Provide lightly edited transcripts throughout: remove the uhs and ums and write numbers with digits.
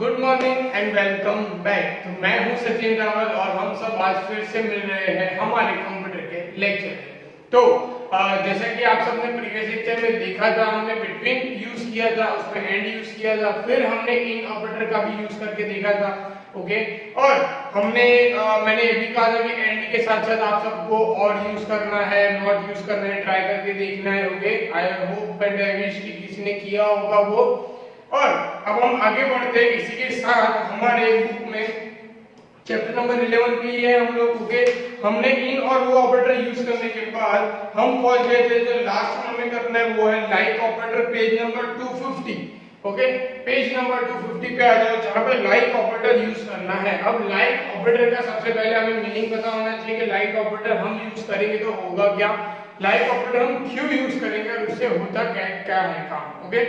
Good morning and welcome back. तो मैं हूं सचिन रावल और हम सब आज फिर से मिल रहे हैं हमारे कंप्यूटर के लेक्चर में। तो जैसा कि आप सबने प्रीवियस लेक्चर में देखा था, हमने बिटवीन यूज किया था, उसमें एंड यूज किया था, फिर हमने इन ऑपरेटर का भी यूज करके देखा था। ओके, और हमने मैंने ये भी कहा था कि एंड के साथ साथ आप सबको और यूज करना है, नॉट यूज करना है, ट्राई करके देखना है। Okay, I hope and I wish कि किसी ने किया होगा वो। और अब हम आगे बढ़ते हैं, इसी के साथ हमारे बुक में चैप्टर नंबर 11 पे है हम लोग। ओके, हमने इन और वो ऑपरेटर यूज करने के बाद हम पहुंच गए थे, जो लास्ट में हमें करना है वो है like operator, page number 250। Okay, page number 250 पे आ जाओ, जहां पे लाइक ऑपरेटर यूज करना है। अब लाइक ऑपरेटर का सबसे पहले हमें मीनिंग पता होना चाहिए कि लाइक ऑपरेटर हम यूज करेंगे तो होगा क्या, लाइक ऑपरेटर हम क्यों यूज करेंगे और उससे होता क्या है काम। ओके,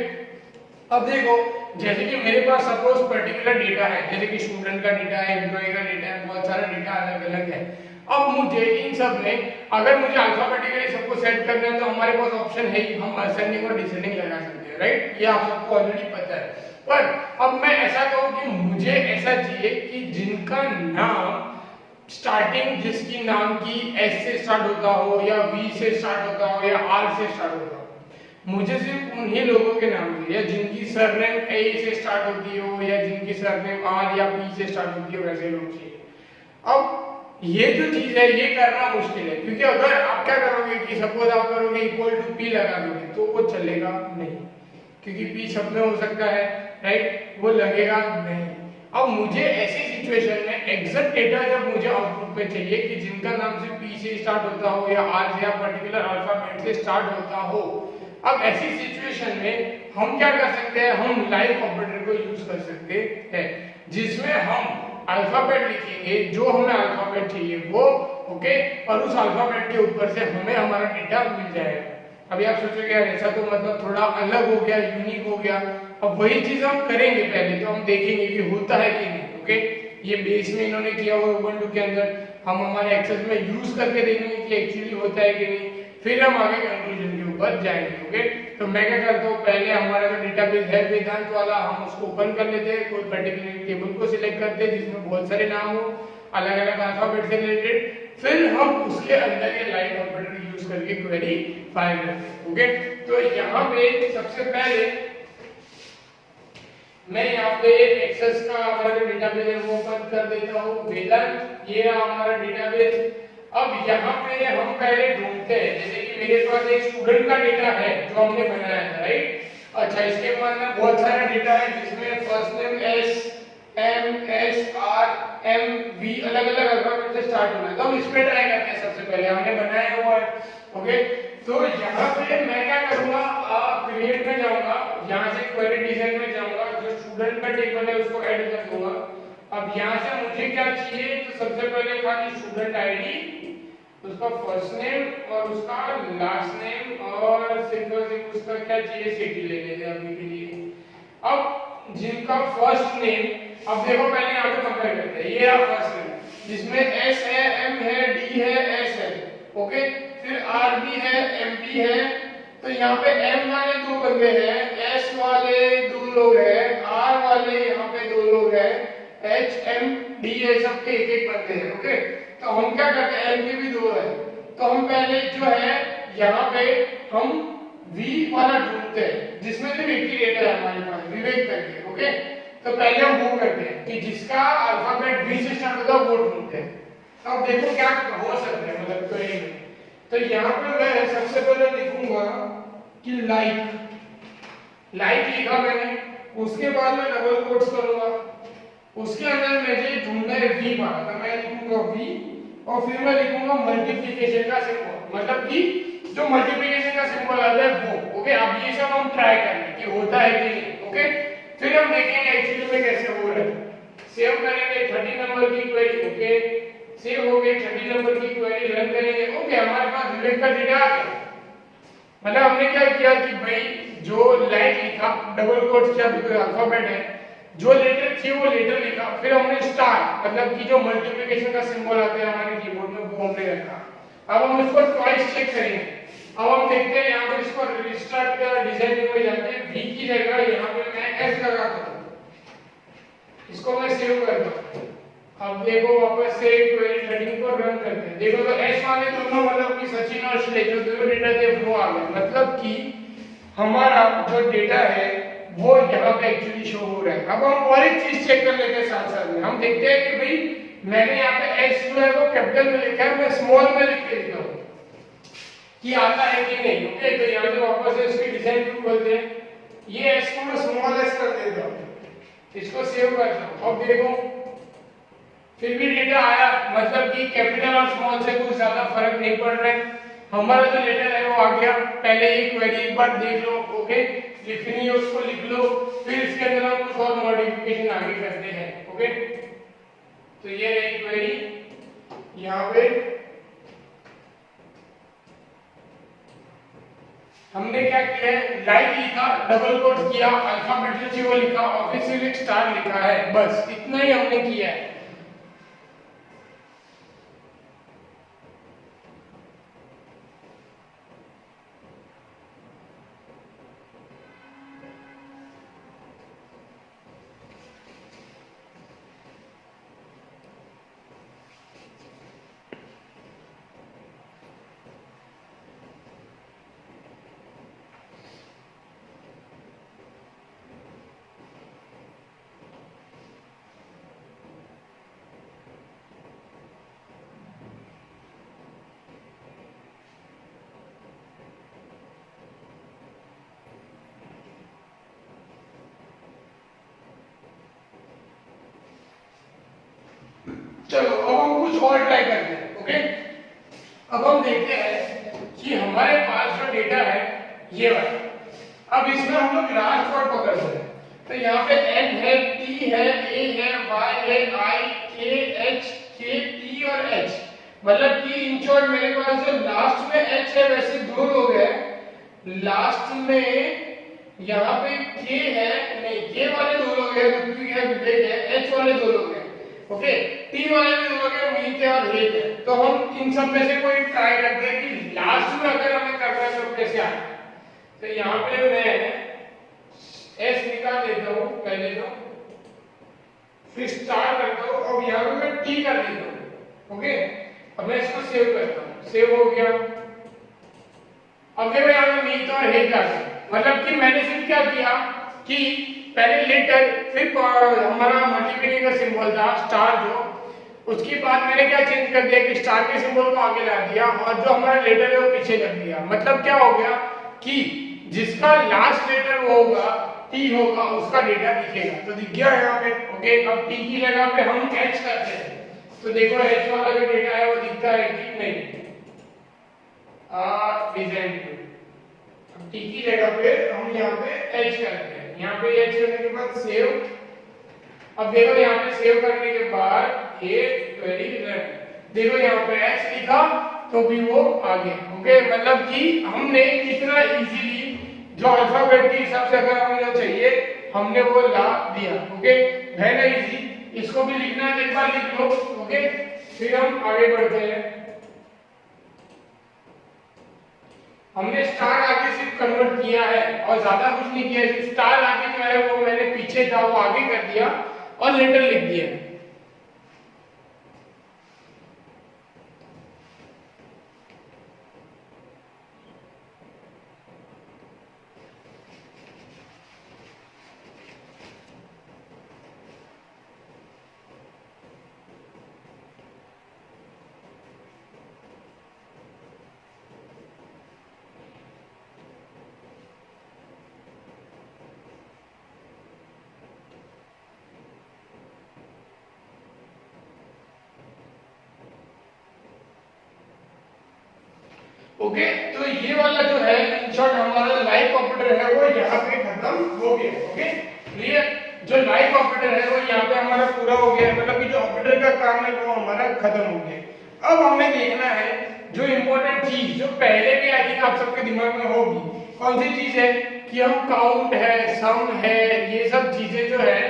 अब देखो, जैसे कि मेरे पास सपोज पर्टिकुलर डेटा है, जैसे कि स्टूडेंट का डेटा है, एम्प्लॉय का डेटा है, बहुत सारा डेटा अलग अलग है। अब मुझे इन सब में अगर मुझे अल्फाबेटिकली सबको सेट करना है तो हमारे पास ऑप्शन है ही, हम असेंडिंग और डिसेंडिंग लगा सकते हैं, राइट? ये आप सबको ऑलरेडी पता है। पर अब मैं ऐसा कहूं कि मुझे ऐसा चाहिए कि जिनका नाम स्टार्टिंग, जिसकी नाम की एस से स्टार्ट होता हो या वी से स्टार्ट होता हो या आर से स्टार्ट होता हो, मुझे सिर्फ उन्हीं लोगों के नाम चाहिए जिनकी सरनेम ए से स्टार्ट होती हो या जिनकी सरनेम आर या पी से स्टार्ट होती हो, वैसे लोग चाहिए। अब ये जो चीज है ये करना मुश्किल है, क्योंकि अगर आप क्या करोगे कि सपोज आप करोगे इक्वल टू पी लगा दोगे तो वो चलेगा नहीं, क्योंकि पी शब्द में हो सकता है, राइट? वो लगेगा नहीं। अब मुझे ऐसी सिचुएशन में एग्जैक्ट डेटा जब मुझे आउटपुट में चाहिए कि जिनका नाम से पी से स्टार्ट होता हो या आर से या पर्टिकुलर अल्फाबेट से स्टार्ट होता हो, अब ऐसी सिचुएशन में हम क्या कर सकते हैं, हम लाइक ऑपरेटर को यूज कर सकते हैं, जिसमें हम अल्फाबेट लिखेंगे जो हमें अल्फाबेट चाहिए वो। ओके, और उस अल्फाबेट के ऊपर से हमें हमारा डेटा मिल जाएगा। अभी आप सोचोगे यार ऐसा तो मतलब थोड़ा अलग हो गया, यूनिक हो गया। अब वही चीज हम करेंगे, पहले तो हम देखेंगे कि होता है कि नहीं। ओके, ये बेस में इन्होंने किया हुआ उबुंटू के अंदर, हम हमारे एक्सेस में यूज करके देखेंगे कि एक्चुअली होता है कि नहीं, फिर हम आगे कंक्लूजन के ऊपर जाएंगे। ओके, तो मैं क्या करता हूँ, पहले हमारा जो डेटाबेस है वेदांत वाला, हम उसको ओपन कर लेते हैं, कोई पर्टिकुलर टेबल को सिलेक्ट करते हैं जिसमें बहुत सारे नाम हो अलग अलग अल्फाबेट से रिलेटेड, फिर हम उसके अंदर ये लाइक ऑपरेटर यूज करके क्वेरी फाइल करते हैं। ओके, तो यहाँ पे सबसे पहले मैं यहाँ पे एक्सेस का हमारा जो डेटाबेस है वो ओपन कर देता हूँ, वेदांत, ये रहा हमारा डेटाबेस। अब यहाँ पे हम पहले ढूंढते हैं, जैसे कि मेरे पास एक स्टूडेंट का डेटा है जो हमने बनाया था, राइट? अच्छा, इसके बाद में बहुत सारा डेटा है जिसमें first name S, M, S, R, M, V अलग अलग अल्फाबेट से स्टार्ट होना है। तो हम इस पे ट्राई करते हैं, सबसे पहले हमने बनाया हुआ है। ओके, तो यहाँ पे मैं क्या करूँगा, क्रिएट में जाऊँगा, यहाँ से क्वेरी डिजाइन में जाऊँगा, जो स्टूडेंट का टेबल है उसको ऐड कर दूंगा। अब यहाँ से मुझे क्या चाहिए, तो सबसे पहले खाली स्टूडेंट आईडी, उसका फर्स्ट नेम और उसका लास्ट नेम, और सिर्फ उसका क्या चाहिए, सिटी ले लेते हैं अभी के लिए। अब जिनका फर्स्ट नेम, अब देखो पहले यहाँ पे कंपेयर करते हैं, ये रहा फर्स्ट नेम जिसमें एस है, एम है, डी है, एस है। ओके, फिर आर भी है, एम भी है। तो यहाँ पे एम वाले दो बंदे हैं, एस वाले दो लोग हैं, आर वाले यहाँ पे दो लोग हैं, एच, एम, डी ये सबके एक एक बंदे हैं। ओके, तो हम क्या करते हैं, एम के भी दो है, तो हम पहले जो है यहाँ पे हम वी वाला ढूंढते हैं जिसमें सिर्फ एक ही डेटा है हमारे पास, विवेक करके। ओके, तो पहले हम वो करते हैं कि जिसका अल्फाबेट वी से स्टार्ट होता है वो ढूंढते हैं। अब देखो क्या हो सकता है, मतलब क्वेरी में। तो यहाँ पे मैं सबसे पहले लिखूंगा कि लाइक लिखा मैंने, उसके बाद में डबल कोट्स करूंगा, उसके अंदर मुझे ढूंढना है वी वाला, तो मैं लिखूंगा वी, और फिर मैं लिखूंगा मल्टीप्लिकेशन का सिंबल, मतलब कि जो मल्टीप्लिकेशन का सिंबल आता है वो। ओके, अब ये सब हम ट्राई करेंगे कि होता है कि नहीं। ओके, फिर हम देखेंगे एक्चुअली में कैसे हो रहा है। सेव करेंगे 30 नंबर की क्वेरी। ओके, सेव हो गई 30 नंबर की क्वेरी, रन करेंगे। ओके, हमारे पास विवेक का डेटा आ गया। मतलब हमने क्या किया कि भाई जो लाइक लिखा, डबल कोट्स किया, बिकॉज़ अल्फाबेट है, जो लेटर थी वो लेटर लिखा, फिर हमने स्टार मतलब कि जो मल्टीप्लिकेशन का सिंबल आता है हमारे कीबोर्ड में वो हमने रखा। अब हम इसको ट्वाइस चेक करेंगे। अब हम देखते हैं यहाँ पे इसको रिस्टार्ट का डिजाइन में जाते हैं, वी की जगह यहाँ पे मैं एस लगाता हूँ। इसको मैं सेव करता हूँ। अब देखो वापस से क्वेरी थ्रेडिंग को रन करते हैं। देखो तो एस वाले दोनों मतलब कि सचिन और श्रेय जो दो डेटा थे वो आ गए, मतलब कि हमारा जो डेटा है वो यहाँ पे एक्चुअली शो हो रहा है। अब हम और एक चीज चेक कर लेते हैं साथ साथ में, हम देखते हैं कि भाई मैंने यहाँ पे एस जो है वो कैपिटल में लिखा है, मैं स्मॉल में लिख के लिखा हूँ कि आता है कि नहीं। ओके, तो यहाँ पे वापस से इसकी डिजाइन व्यू खोलते हैं, ये एस को मैं स्मॉल एस कर देता हूँ, इसको सेव करता हूँ। अब देखो फिर भी डेटा आया, मतलब कि कैपिटल और स्मॉल से कुछ ज्यादा फर्क नहीं पड़ रहा है, हमारा जो डेटा है वो आ गया। पहले ये क्वेरी एक बार देख लो, ओके, लिखनी है उसको लिख लो, फिर इसके अंदर हम कुछ और मॉडिफिकेशन आगे करते हैं। ओके, तो ये रही क्वेरी। यहाँ पे हमने क्या किया है, लाइक लिखा, डबल कोट किया, अल्फाबेटिकल सिंबल लिखा और फिर सिर्फ एक स्टार लिखा है, बस इतना ही हमने किया है। चलो अब हम कुछ और ट्राई करते हैं। ओके, अब हम देखते हैं कि हमारे पास जो डेटा है ये वाला, अब इसमें हम लोग लास्ट वर्ड पकड़ते हैं। तो यहाँ पे एन है, टी है, ए है, वाई है, आई, के, एच, के, टी और एच, मतलब कि इन शॉर्ट मेरे पास जो लास्ट में एच है वैसे दो लोग हैं, लास्ट में यहाँ पे के है, नहीं के वाले दो लोग हैं, ऋत्विक है, विवेक है, एच वाले दो लोग हैं। ओके, टी वाले भी दो लोग हैं, मीत है और हेत है। तो हम इन सब में से कोई ट्राई करते हैं कि लास्ट में अगर हमें करना है तो कैसे आए। तो यहाँ पे मैं एस निकाल देता हूँ पहले तो, फिर स्टार करता हूँ और यहाँ पे मैं टी कर देता हूँ। ओके, अब मैं इसको सेव करता हूँ, सेव हो गया। अब देखो यहाँ पे मीत और हेत आ गया, मतलब कि मैंने सिर्फ क्या किया कि पहले लेटर, फिर हमारा मल्टीप्लिकेशन का सिंबल था स्टार जो, उसके बाद मैंने क्या चेंज कर दिया कि स्टार के सिंबल को आगे ला दिया और जो हमारा लेटर है वो पीछे कर दिया। मतलब क्या हो गया कि जिसका लास्ट लेटर वो होगा, टी होगा, उसका डेटा दिखेगा। तो दिख गया यहाँ पे। ओके, अब टी की जगह पे हम एच करते हैं, तो देखो एच वाला जो डेटा है वो दिखता है कि नहीं, डिजाइन टी की जगह पे हम यहाँ पे एच करते हैं, यहाँ पे एच करने के बाद सेव। अब देखो यहाँ पे सेव करने के बाद ये क्वेरी रन, देखो यहाँ पे एच लिखा तो भी वो आ गया। ओके, मतलब कि हमने कितना इजीली जो अल्फाबेट के हिसाब से अगर हमें जो चाहिए हमने वो ला दिया। ओके, है ना इजी, इसको भी लिखना है एक बार लिख लो। ओके, फिर हम आगे बढ़ते हैं। हमने स्टार आगे सिर्फ कन्वर्ट किया है और ज्यादा कुछ नहीं किया, सिर्फ स्टार आगे जो है वो मैंने पीछे था वो आगे कर दिया और लेटर लिख दिया। ओके, तो ये वाला जो है इन शॉर्ट हमारा लाइव ऑपरेटर है वो यहाँ पे खत्म हो गया। ओके, क्लियर, जो लाइव ऑपरेटर है वो यहाँ पे हमारा पूरा हो गया, मतलब कि जो ऑपरेटर का काम है वो हमारा खत्म हो गया। अब हमें देखना है जो इंपॉर्टेंट चीज जो पहले भी आई थिंक आप सबके दिमाग में होगी, कौन सी चीज है कि हम काउंट है, सम है, ये सब चीजें जो है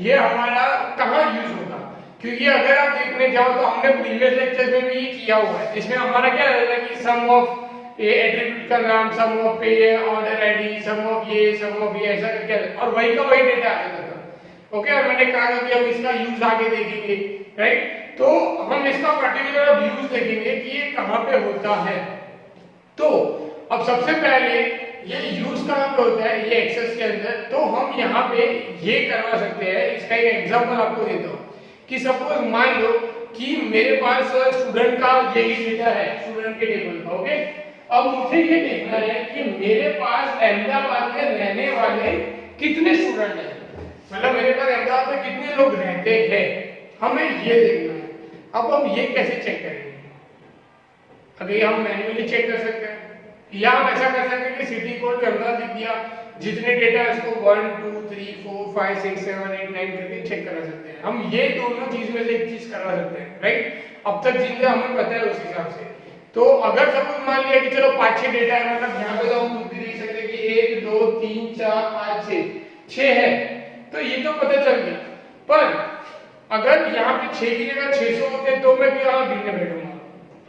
ये हमारा कहाँ यूज होगा। क्योंकि अगर आप देखने जाओ तो हमने प्रीवियस लेक्चर में भी ये किया हुआ है, इसमें हमारा क्या रहता है कि सम ऑफ ए एट्रीब्यूट का नाम, सम ऑफ पे ऑर्डर आईडी, सम ऑफ ये, सम ऑफ ये, ऐसा करके और वही का वही डेटा आ जाता था। ओके, और मैंने कहा था कि हम इसका यूज आगे देखेंगे, राइट। तो हम इसका पर्टिकुलर अब यूज देखेंगे कि ये कहाँ पे होता है। तो अब सबसे पहले ये यूज कहाँ पे होता है, ये एक्सेस के अंदर। तो हम यहाँ पे ये करवा सकते हैं, इसका एक एग्जांपल आपको देता हूँ कि सपोज मान लो कि मेरे पास स्टूडेंट का यही डेटा है, स्टूडेंट के टेबल का। ओके, अब मुझे ये देखना है कि मेरे पास अहमदाबाद में रहने वाले कितने स्टूडेंट हैं, मतलब मेरे पास अहमदाबाद में कितने लोग रहते हैं, हमें ये देखना है। अब हम ये कैसे चेक करेंगे, अभी हम मैन्युअली चेक कर सकते हैं या हम ऐसा कर सकते हैं कि सिटी कोड का अहमदाबाद लिख दिया, जितने डेटा है उसको 1 2 3 4 5 6 7 8 9 करके चेक करा सकते हैं। हम ये दोनों चीज में से एक चीज करा सकते हैं, राइट। अब तक जिनका हमें पता है उस हिसाब से। तो अगर सपोज मान लिया कि चलो 5-6 डेटा है, मतलब यहाँ पे तो हम खुद भी देख सकते हैं कि 1 2 3 4 5 6 है, तो ये तो पता चल गया। पर अगर यहाँ पे 6 की जगह 600 होते तो मैं कहाँ गिनने बैठूंगा,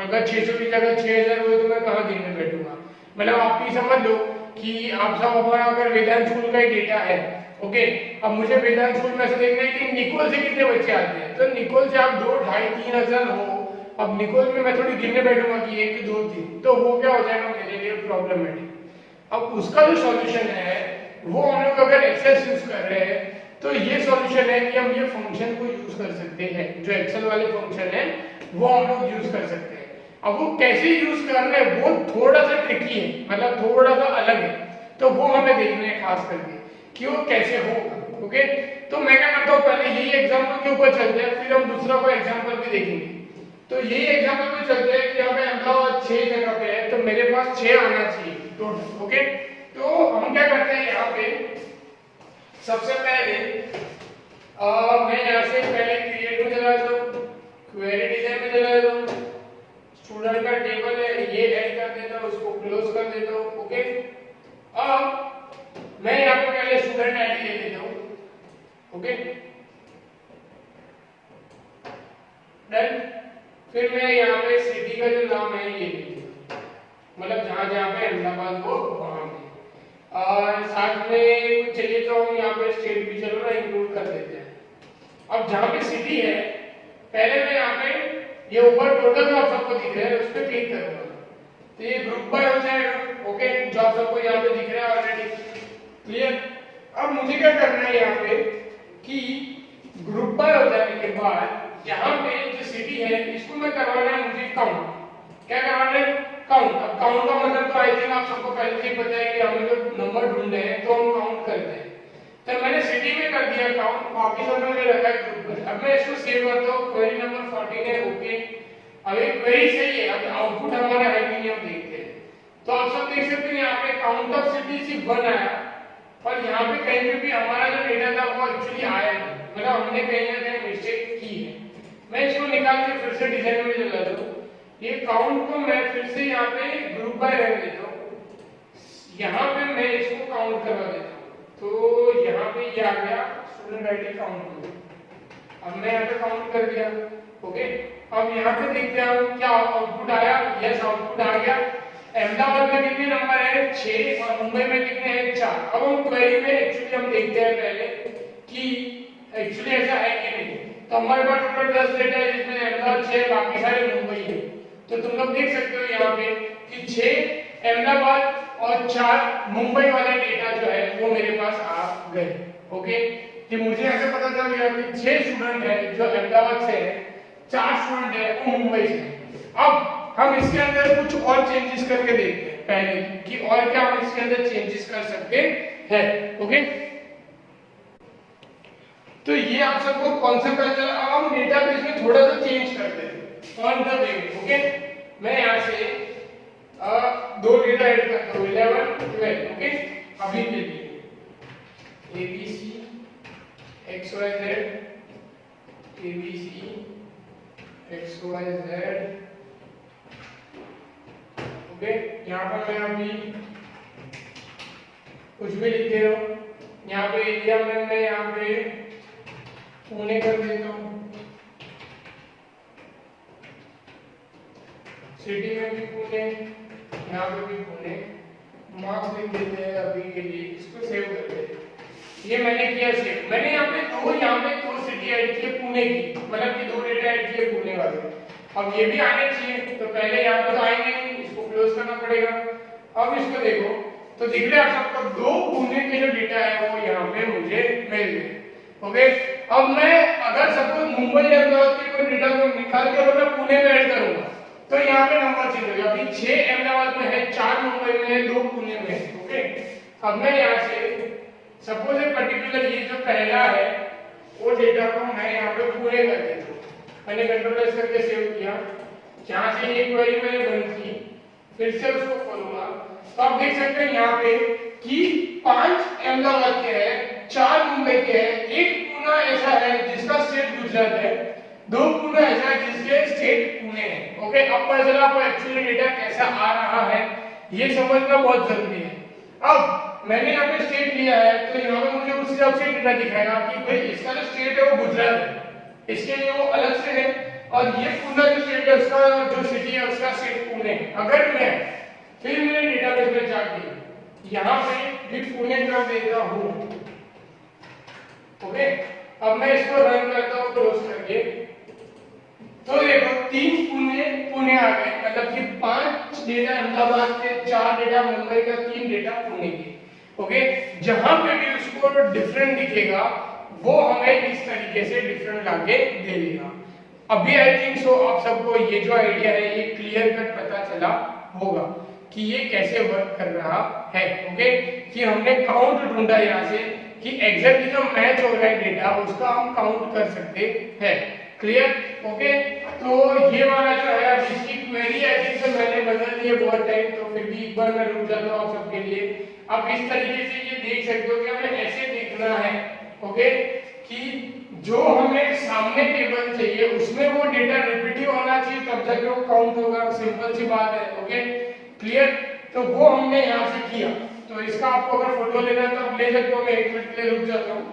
अगर 600 की जगह 6000 हुए तो मैं कहाँ गिनने बैठूंगा। मतलब आप ये समझ लो कि आप सब हमारा अगर वेदांत स्कूल का डेटा है, ओके, अब मुझे वेदांत स्कूल में से देखना है कि निकोल से कितने बच्चे आते हैं। तो निकोल से आप 2 2.5 3 हजार हो, अब निकोल में मैं थोड़ी गिनने बैठूंगा कि 1 2 3, तो वो क्या हो जाएगा मेरे लिए प्रॉब्लमेटिक। अब उसका जो सॉल्यूशन है वो हम लोग अगर एक्सेस यूज कर रहे हैं तो ये सॉल्यूशन है कि हम ये फंक्शन को यूज कर सकते हैं, जो एक्सेल वाले फंक्शन है वो हम लोग यूज कर सकते हैं। अब वो कैसे यूज कर रहे हैं वो थोड़ा सा ट्रिकी है, मतलब थोड़ा सा अलग है, तो वो हमें देखना है खास करके कि वो कैसे होगा। ओके, तो मैं क्या करता हूँ, पहले यही एग्जांपल के ऊपर चलते हैं, फिर हम दूसरा कोई एग्जांपल भी देखेंगे। तो यही एग्जांपल पे चलते हैं कि यहाँ पे अहमदाबाद 6 जगह पे है, तो मेरे पास 6 आना चाहिए टोटल। ओके, तो हम क्या करते हैं यहाँ पे, सबसे पहले मैं यहाँ से पहले क्रिएट में चला जाता हूँ, क्वेरी डिजाइन में चला जाता हूँ, स्टूडेंट का टेबल है ये ऐड कर देता हूँ, उसको क्लोज कर देता हूँ। ओके, अब मैं यहाँ पे पहले स्टूडेंट आईडी ले लेता हूँ। Okay, done. फिर मैं यहाँ पे सिटी का जो नाम है ये ले लूँ, मतलब जहाँ जहाँ पे अहमदाबाद हो वहाँ पे, और साथ में कुछ चाहिए तो हम यहाँ पे स्टेट भी चलो ना इंक्लूड कर देते हैं। अब जहाँ पे सिटी है पहले मैं यहाँ पे ये ऊपर टोटल जो आप सबको दिख रहा है उस पर क्लिक करूंगा, तो ये ग्रुप बाय हो जाएगा। ओके, जो आप सबको यहाँ पे दिख रहा है ऑलरेडी, क्लियर। अब मुझे क्या करना है यहाँ पे कि ग्रुप बाय हो जाने के बाद यहाँ पे जो सिटी है इसको मैं करवाना है मुझे काउंट। क्या करवाना है, काउंट। अब काउंट का मतलब तो आई थिंक आप सबको पहले से पता है कि हमें जो नंबर ढूंढने हैं तो हम काउंट करते हैं। तो मैंने सिटी में कर दिया काउंट, बाकी सब मैंने रखा है ग्रुप पर। अब मैं इसको सेव करता हूँ, क्वेरी नंबर 14 है। ओके, अब ये क्वेरी सही है, अब आउटपुट हमारा है कि नहीं हम देखते हैं। तो आप सब देख सकते हैं यहाँ पे काउंट ऑफ सिटी सिर्फ 1 आया, और यहाँ पे कहीं पे भी हमारा जो डेटा था वो एक्चुअली आया नहीं, मतलब हमने कहीं ना कहीं मिस्टेक की है। मैं इसको निकाल के फिर से डिजाइन में चला जाता हूँ, ये काउंट को मैं फिर से यहाँ पे ग्रुप बाय रख देता हूँ, यहाँ पे मैं इसको काउंट करवा देता हूँ। तो यहाँ पे ये आ गया स्टूडेंट आईडी काउंट, अब मैं यहाँ पे काउंट कर दिया। ओके, अब यहाँ पे देखते हैं क्या आउटपुट आया। यस, आउटपुट आ गया। अहमदाबाद में कितने नंबर है 6, और मुंबई में कितने हैं 4। अब हम क्वेरी में एक्चुअली हम देखते हैं पहले कि एक्चुअली ऐसा है कि नहीं। तो हमारे पास टोटल 10 डेटा है जिसमें अहमदाबाद 6, बाकी सारे मुंबई है। तो तुम लोग देख सकते हो यहाँ पे कि 6 अहमदाबाद और 4 मुंबई वाला डेटा जो है वो मेरे पास आ गए। ओके, कि मुझे ऐसे पता चल गया कि 6 स्टूडेंट है जो अहमदाबाद से है, 4 स्टूडेंट है वो मुंबई से है। अब हम इसके अंदर कुछ और चेंजेस करके देखते हैं पहले कि और क्या हम इसके अंदर चेंजेस कर सकते हैं। ओके, तो ये आप सबको कॉन्सेप्ट पता चला। अब हम डेटाबेस में थोड़ा सा चेंज करते हैं ऑन द वे। ओके, मैं यहाँ से 2 डेटा ऐड करता हूँ 11 12। ओके, अभी के लिए ABC XYZ ABC XYZ। Okay, यहाँ पर मैं अभी कुछ भी लिख दे रहा हूँ। यहाँ पे एरिया में मैं यहाँ पे पुणे कर देता हूँ, सिटी में भी पुणे, यहाँ पे भी पुणे। मार्क्स लिख देते हैं अभी के लिए, इसको सेव कर देते हैं। ये मैंने किया सेव। मैंने यहाँ पे दो सिटी ऐड की पुणे की, मतलब कि दो डेटा ऐड किए पुणे वाले। अब ये भी आने चाहिए, तो पहले यहाँ पे तो आएंगे नहीं, इसको क्लोज करना पड़ेगा। अब इसको देखो तो दिख रहा है आप सबको दो पुणे के जो डेटा है वो यहाँ पे मुझे मिल गए। ओके, अब मैं अगर सपोज मुंबई अहमदाबाद के कोई डेटा को निकाल के अगर मैं पुणे में ऐड करूंगा तो यहाँ पे नंबर चेंज हो गया। अभी 6 अहमदाबाद में है, 4 मुंबई में है, 2 पुणे में है। ओके, अब मैं यहाँ से सपोज ए पर्टिकुलर ये जो पहला है वो डेटा को मैं यहाँ पे पुणे कर देता हूँ। मैंने कंट्रोल एस करके सेव किया, जहाँ से ये क्वेरी मैंने बंद की, फिर से उसको खोलूंगा तो आप देख सकते हैं यहाँ पे कि 5 अहमदाबाद के हैं, 4 मुंबई के हैं, 1 पुणे ऐसा है जिसका स्टेट गुजरात है, 2 पुणे ऐसा है जिसके स्टेट पुणे है। ओके, अब पता चला आपको एक्चुअली डेटा कैसा आ रहा है, ये समझना बहुत जरूरी है। अब मैंने यहाँ पे स्टेट लिया है तो यहाँ पे मुझे उस हिसाब से डेटा दिखाएगा कि भाई इसका जो स्टेट है वो गुजरात है, इसके लिए वो अलग से है, और ये पुणे जो स्टेट है उसका जो सिटी है उसका स्टेट पुणे है। अगर मैं फिर मेरे डेटाबेस में जाके यहाँ पे भी पुणे कर देता हूँ, ओके, अब मैं इसको रन करता हूँ क्लोज करके, तो देखो 3 पुणे आ गए, मतलब कि 5 डेटा अहमदाबाद के, 4 डेटा मुंबई का, 3 डेटा पुणे के। ओके, जहां पे भी उसको डिफरेंट दिखेगा वो हमें इस तरीके से डिफरेंट लाके दे देगा। अभी आई थिंक सो आप सबको ये जो आइडिया है ये क्लियर कट पता चला होगा कि ये कैसे वर्क कर रहा है। ओके, कि हमने काउंट ढूंढा यहाँ से कि एग्जैक्टली जो मैच हो रहा है डेटा उसका हम काउंट कर सकते हैं। क्लियर? ओके, तो ये वाला जो है अब इसकी क्वेरी आई थिंक सो मैंने बदल दी है बहुत टाइम, तो फिर भी एक बार मैं रुक जाता हूँ आप सबके लिए। आप इस तरीके से ये देख सकते हो कि हमें ऐसे देखना है, ओके, कि जो हमें सामने टेबल चाहिए उसमें वो डेटा रिपीटिव होना चाहिए तब जाके वो काउंट होगा। सिंपल सी बात है। Okay, clear? तो वो हमने यहाँ से किया, तो इसका आपको अगर फोटो लेना है तो आप ले सकते हो। मैं 1 मिनट के लिए रुक जाता हूँ।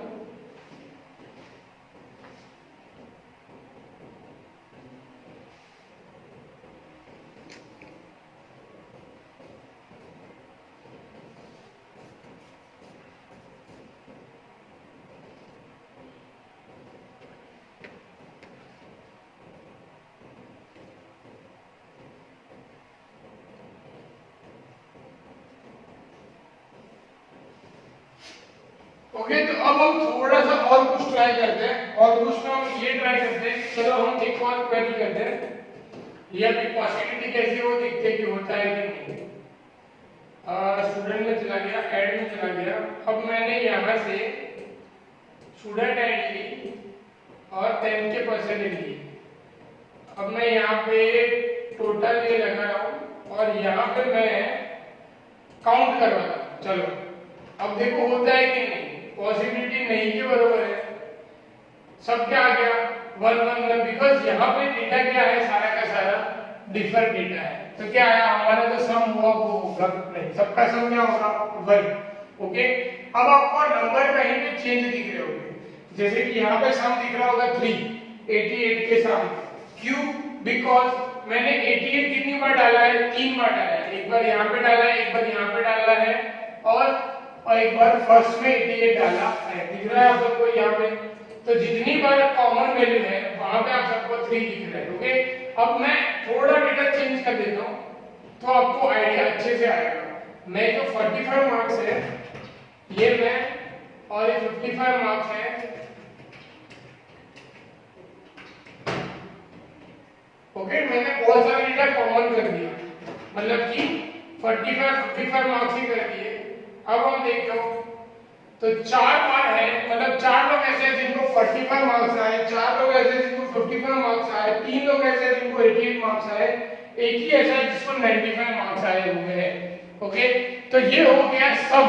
ओके, तो अब हम थोड़ा सा और कुछ ट्राई करते हैं, और कुछ में हम ये ट्राई करते हैं, चलो हम एक और क्वेरी करते हैं। ये अभी पॉसिबिलिटी कैसी हो देखते हैं कि होता है कि नहीं। स्टूडेंट में चला गया, ऐड में चला गया। अब मैंने यहाँ से स्टूडेंट ऐड ली और 10 के परसेंटेज लिए। अब मैं यहाँ पे टोटल ये लगा रहा हूँ और यहाँ पे मैं काउंट करवा रहा हूँ। चलो अब देखो होता है कि नहीं। पॉसिबिलिटी नहीं के बराबर है, सब क्या आ गया 1 1 1, बिकॉज यहाँ पे डेटा क्या है, सारा का सारा डिफर डेटा है। तो क्या आया हमारा जो सम हुआ वो होगा नहीं, सबका सम क्या होगा 1। ओके, अब आपको नंबर कहीं पे चेंज दिख रहे होंगे, जैसे कि यहाँ पे सम दिख रहा होगा 3 88 के सम। क्यों? बिकॉज मैंने 88 कितनी बार डाला है, 3 बार डाला है। एक बार यहाँ पे डाला है, एक बार यहाँ पे डाला है, और एक बार फर्स्ट में 88 डाला है। दिख रहा है आप सबको यहाँ पे? तो जितनी बार कॉमन वैल्यू है वहां पे आप सबको 3 दिख रहा है। ओके, अब मैं थोड़ा डेटा चेंज कर देता हूँ तो आपको आइडिया अच्छे से आएगा। मैं जो 45 मार्क्स है ये मैं, और ये 55 मार्क्स है, ओके, मैंने बहुत सारे डेटा कॉमन कर दिया, मतलब कि 55 मार्क्स ही कर दिए। अब हम देखो तो 4 बार है, मतलब 4 लोग ऐसे हैं जिनको 45 मार्क्स आए, 4 लोग ऐसे हैं जिनको 55 मार्क्स आए, 3 लोग ऐसे हैं जिनको 88 मार्क्स आए, एक ही ऐसा है जिसको 95 मार्क्स आए हुए हैं। ओके, तो ये हो गया सम।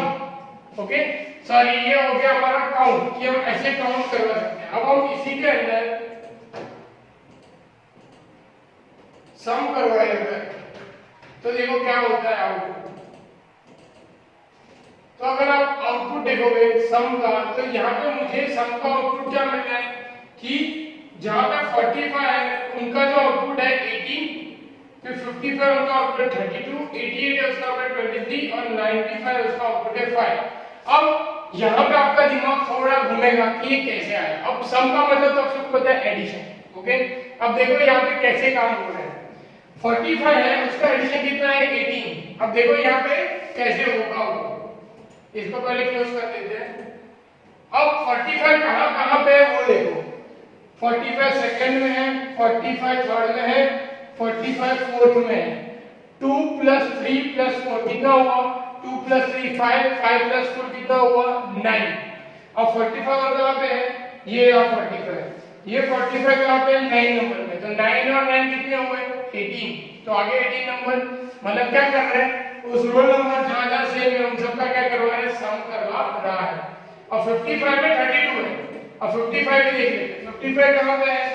ओके, सॉरी, ये हो गया हमारा काउंट कि हम ऐसे काउंट करवा सकते हैं। अब हम इसी के अंदर सम करवाए अगर, तो देखो क्या होता है आउटपुट। तो अगर आप आउटपुट देखोगे सम का, तो यहाँ पे मुझे सम का आउटपुट क्या मिल रहा है कि जहाँ पे 45 है उनका जो आउटपुट है 18, फिर 55 उनका आउटपुट 32, 88 है उसका आउटपुट 23 और 95 उसका आउटपुट है 5। अब यहाँ पे आपका दिमाग थोड़ा घूमेगा कि ये कैसे आया। अब सम का मतलब तो आप सबको पता है एडिशन। ओके, अब देखो यहाँ पे कैसे काम हो रहा है। 45 है, उसका एडिशन कितना है 18। अब देखो यहाँ पे कैसे होगा वो, इसको पहले क्लोज कर देते हैं। अब 45 कहाँ पे है वो देखो, 45 सेकंड में है, 45 थर्ड में है, 45 फोर्थ में है। 2 + 3 + 4 कितना हुआ, 2 + 3 5, 5 + 4 कितना हुआ 9। अब 45 और कहाँ पे है, ये 45, ये 45 कहाँ पे है 9 नंबर में, तो 9 और 9 कितने हुए 18, तो आगे 18 नंबर। मतलब क्या कर रहे हैं, उस रोल नंबर जहां सेम है उन सबका क्या करवा रहे हैं, सम करवा रहा है। अब 55 में 32 है, अब 55 भी देख लेते हैं। 55 कहां पे है,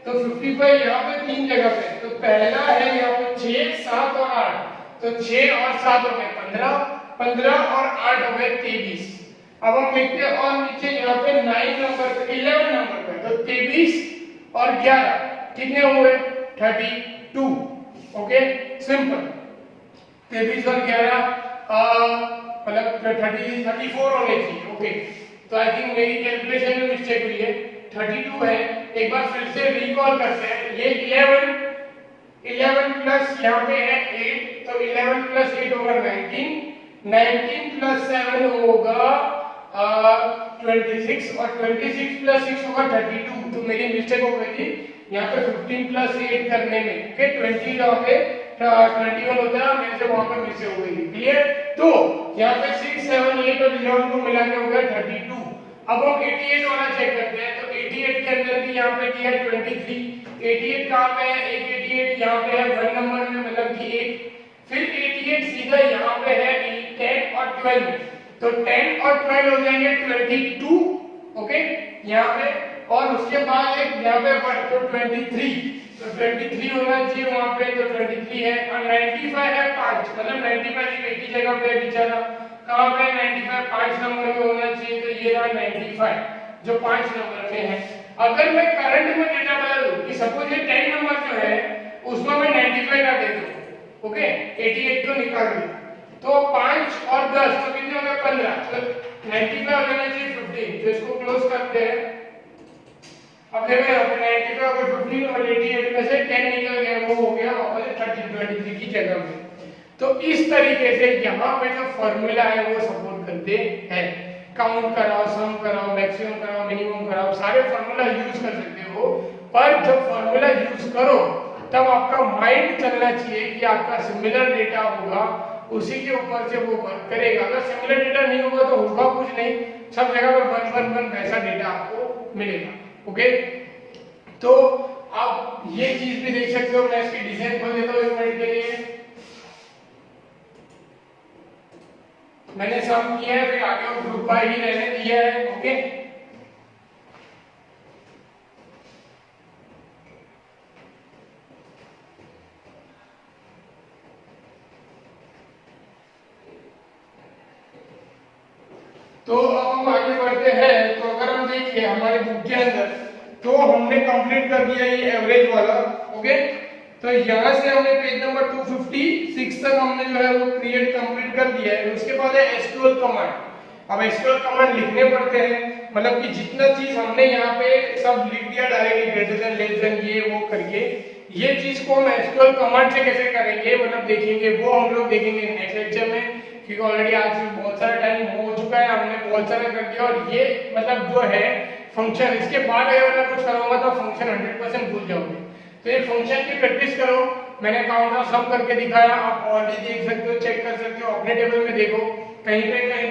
तो 55 यहां पे तीन जगह पे, तो पहला है यहां पे 6 7 और 8, तो 6 और 7 हो गए 15, 15 और 8 हो गए 23। अब हम लिखते हैं और नीचे यहां पे 9 नंबर पे 11 नंबर पे, तो 23 और 11 कितने हुए 32। Okay, simple. 23 और 11 मतलब 34 होने चाहिए। ओके, तो आई थिंक मेरी कैलकुलेशन में मिस्टेक हुई है, 32 है। एक बार फिर से रिकॉल करते हैं, ये 11 प्लस यहाँ पे है 8, तो 11 + 8 होगा 19, 19 + 7 होगा 26, और 26 + 6 होगा 32। तो मेरी मिस्टेक हो गई थी यहाँ पे 15 + 8 करने में। ओके, 20 यहाँ पे 21 होता है, मेरे से वहां पर मिस्टेक हो गई थी। क्लियर, तो यहाँ पे 6 7 8 और 11 को मिला के हो गया 32। अब हम 88 वाला चेक करते हैं, तो 88 के अंदर भी यहाँ पे दिया है 23। 88 कहाँ पे है, एक 88 यहाँ पे है 1 नंबर में, मतलब कि 1। फिर 88 सीधा यहाँ पे है 10 और 12 में, तो 10 और 12 हो जाएंगे 22। ओके, यहाँ पे, और उसके बाद एक यहाँ पे 1, तो 23, तो 23 होना चाहिए वहां पे, तो 23 है। और 95 है 5, मतलब 95 एक ही जगह पे बेचारा, कहां पे 95 5 नंबर में होना चाहिए, तो ये रहा 95 जो 5 नंबर में है। अगर मैं करंट में डेटा बदल दूं कि सपोज ये 10 नंबर जो है उसमें मैं 95 का दे दूं, ओके, 88 को निकाल दूं, तो 5 और 10 तो कितने हो गए 15, तो 95 हो जाना चाहिए 15। तो इसको क्लोज करते हैं। अब देखो यहाँ पे 95 और 15 और 88 में से 10 निकल गया, वो हो गया वापस 23 की जगह में। तो इस तरीके से यहाँ पे जो फॉर्मूला है वो सपोर्ट करते हैं। काउंट कराओ, सम कराओ, मैक्सिमम कराओ, मिनिमम कराओ, सारे फॉर्मूला यूज कर सकते हो। पर जब फॉर्मूला यूज करो तब आपका माइंड चलना चाहिए कि आपका सिमिलर डेटा होगा, उसी के ऊपर से वो वर्क करेगा। अगर सिमिलर डेटा नहीं होगा तो होगा कुछ नहीं, सब जगह पर 1 1 1 वैसा डेटा आपको मिलेगा। ओके, तो आप ये चीज भी देख सकते हो। मैं इसकी डिजाइन खोल देता हूं 1 मिनट के लिए। मैंने सम किया है, फिर आगे वो ग्रुप बाय ही रहने दिया है। ओके, तो अब हम आगे बढ़ते हैं। तो अगर हम देखिए हमारे बुक के अंदर, तो हमने कंप्लीट कर दिया ये एवरेज वाला। ओके, तो यहाँ से हमने पेज नंबर 256 तक हमने जो है वो क्रिएट कंप्लीट कर दिया है। उसके बाद है एसक्यूएल कमांड। अब एसक्यूएल कमांड लिखने पड़ते हैं, मतलब कि जितना चीज हमने यहाँ पे सब लिख दिया directly, greater than, less than, ये वो करके, ये चीज को हम एसक्यूएल कमांड से कैसे करेंगे मतलब देखेंगे, वो हम लोग देखेंगे नेक्स्ट लेक्चर में। क्योंकि ऑलरेडी आज बहुत सारा टाइम हो चुका है, हमने बहुत सारा कर दिया। और ये मतलब जो है फंक्शन, इसके बाद अगर मैं कुछ कराऊंगा तो फंक्शन 100% भूल जाओगे। तो ये फंक्शन की प्रैक्टिस करो। मैंने काउंट और सम करके दिखाया, आप ऑलरेडी देख सकते हो, चेक कर सकते हो, अपने टेबल में देखो, कहीं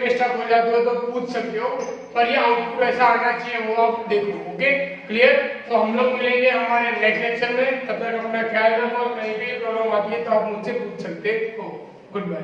पे स्टक हो जाते हो तो पूछ सकते हो, पर ये आउटपुट ऐसा आना चाहिए वो आप देखो। Okay, clear. तो हम लोग मिलेंगे हमारे नेक्स्ट लेक्चर में, तब तक अपना ख्याल रखो। कहीं भी प्रॉब्लम आती है तो आप मुझसे पूछ सकते हो। Good bye.